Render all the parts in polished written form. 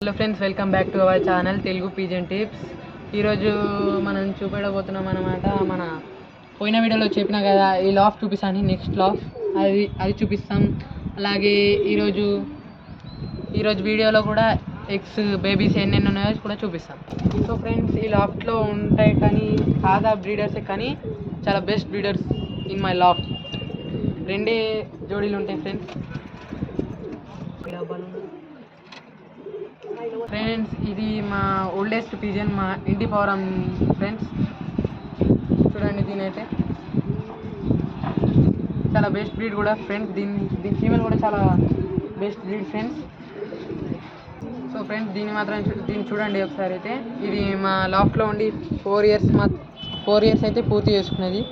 Hello friends, welcome back to our channel Telugu pigeon tips. ఈరోజు మనం చూపెట్టబోతున్నాం అన్నమాట. మన పోయిన వీడియోలో చెప్పినా కదా, ఈ లాఫ్ చూపిస్తాను, నెక్స్ట్ లాఫ్ అది చూపిస్తాం. అలాగే ఈరోజు వీడియోలో కూడా ఎగ్స్ బేబీస్ ఎన్నెన్ని ఉన్నాయో కూడా చూపిస్తాం. సో ఫ్రెండ్స్, ఈ లాఫ్ట్లో ఉంటాయి కానీ సాదా బ్రీడర్సే, కానీ చాలా best breeders in my laugh. రెండే జోడీలు ఉంటాయి ఫ్రెండ్స్. ఫ్రెండ్స్, ఇది మా ఓల్డెస్ట్ పిజన్, మా ఇంటి పవరం ఫ్రెండ్స్. చూడండి, దీనైతే చాలా బెస్ట్ బ్రీడ్ కూడా ఫ్రెండ్స్. దీని ఫీమేల్ కూడా చాలా best breed friends. So friends, దీన్ని చూడండి ఒకసారి. అయితే ఇది మా లాఫ్ట్లో ఉండి 4 ఇయర్స్ అయితే పూర్తి చేసుకున్నది.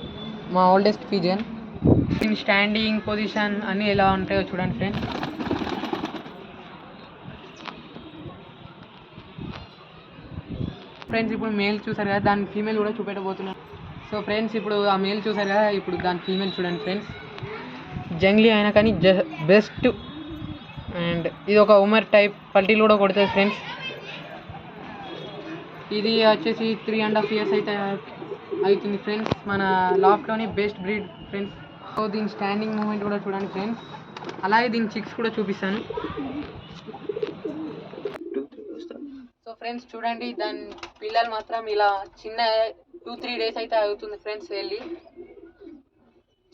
మా ఓల్డెస్ట్ పిజన్. దీని స్టాండింగ్ పొజిషన్ అన్నీ ఎలా ఉంటాయో చూడండి ఫ్రెండ్స్. ఫ్రెండ్స్, ఇప్పుడు మేల్ చూసారు కదా, దాని ఫీమేల్ కూడా చూపెట్టబోతున్నాను. సో ఫ్రెండ్స్, ఇప్పుడు ఆ మేల్ చూసారు కదా, ఇప్పుడు దాని ఫీమేల్ చూడండి ఫ్రెండ్స్. జంగ్లీ అయినా కానీ బెస్ట్. అండ్ ఇది ఒక ఉమర్ టైప్, పల్టీలు కూడా కొడుతుంది ఫ్రెండ్స్. ఇది వచ్చేసి 3.5 ఇయర్స్ అయితే అవుతుంది ఫ్రెండ్స్. మన లాఫ్ట్లోని బెస్ట్ బ్రీడ్ ఫ్రెండ్స్. సో దీని స్టాండింగ్ మూమెంట్ కూడా చూడండి ఫ్రెండ్స్. అలాగే దీని చిక్స్ కూడా చూపిస్తాను. సో ఫ్రెండ్స్, చూడండి, దాని పిల్లలు మాత్రం ఇలా చిన్న 2-3 డేస్ అయితే అవుతుంది ఫ్రెండ్స్ వెళ్ళి,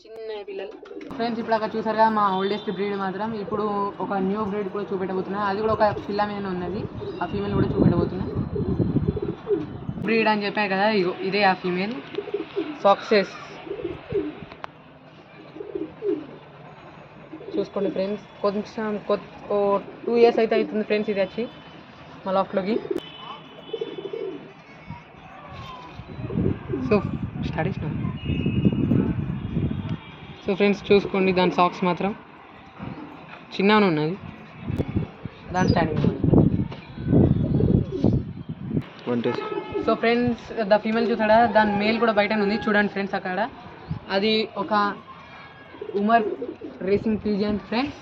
చిన్న పిల్లలు ఫ్రెండ్స్. ఇప్పుడు అక్కడ చూసారు కదా, మా ఓల్డెస్ట్ బ్రీడ్ మాత్రం. ఇప్పుడు ఒక న్యూ బ్రీడ్ కూడా చూపెట్టబోతున్నా. అది కూడా ఒక పిల్ల మీద ఉన్నది. ఆ ఫీమేల్ కూడా చూపెట్టబోతున్నా. బ్రీడ్ అని చెప్పాను కదా, ఇదే ఆ ఫీమేల్ సక్సెస్. చూసుకోండి ఫ్రెండ్స్, కొంచెం 2 ఇయర్స్ అయితే అవుతుంది ఫ్రెండ్స్ ఇది వచ్చి మా లాఫ్ట్లోకి. So studies. సో ఫ్రెండ్స్, చూసుకోండి, దాని సాక్స్ మాత్రం చిన్నగానే ఉన్నది. దాని standing. So friends, the female చూసాడా, దాని మేల్ కూడా బయట ఉంది చూడండి ఫ్రెండ్స్. అక్కడ అది ఒక Umar racing pigeon friends.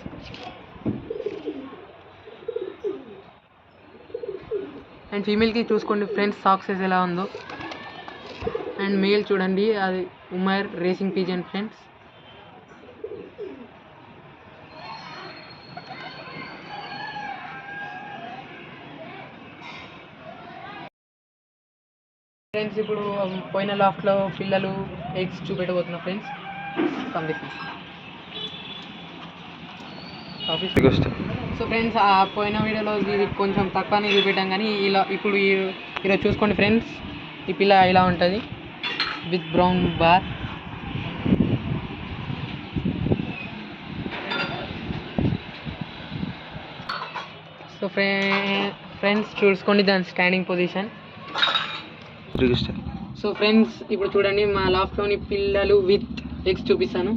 And ఫీమేల్కి చూసుకోండి ఫ్రెండ్స్, సాక్సెస్ ఎలా ఉందో. అండ్ మేల్ చూడండి, అది Umar racing pigeon friends. Friends, ఇప్పుడు పోయిన లాఫ్ట్లో పిల్లలు ఎగ్స్ చూపెట్టబోతున్నా ఫ్రెండ్స్. సో ఫ్రెండ్స్, ఆ పోయిన వీడియోలో ఇది కొంచెం తక్కువనే చూపెట్టాం, కానీ ఇప్పుడు ఈరోజు చూసుకోండి ఫ్రెండ్స్. ఈ పిల్ల ఇలా ఉంటుంది with brown bar. So friends, చూసుకోండి దాని స్టాండింగ్ పొజిషన్. సో ఫ్రెండ్స్, ఇప్పుడు చూడండి, మా లాఫ్ట్లోని పిల్లలు విత్ ఎగ్స్ చూపిస్తాను.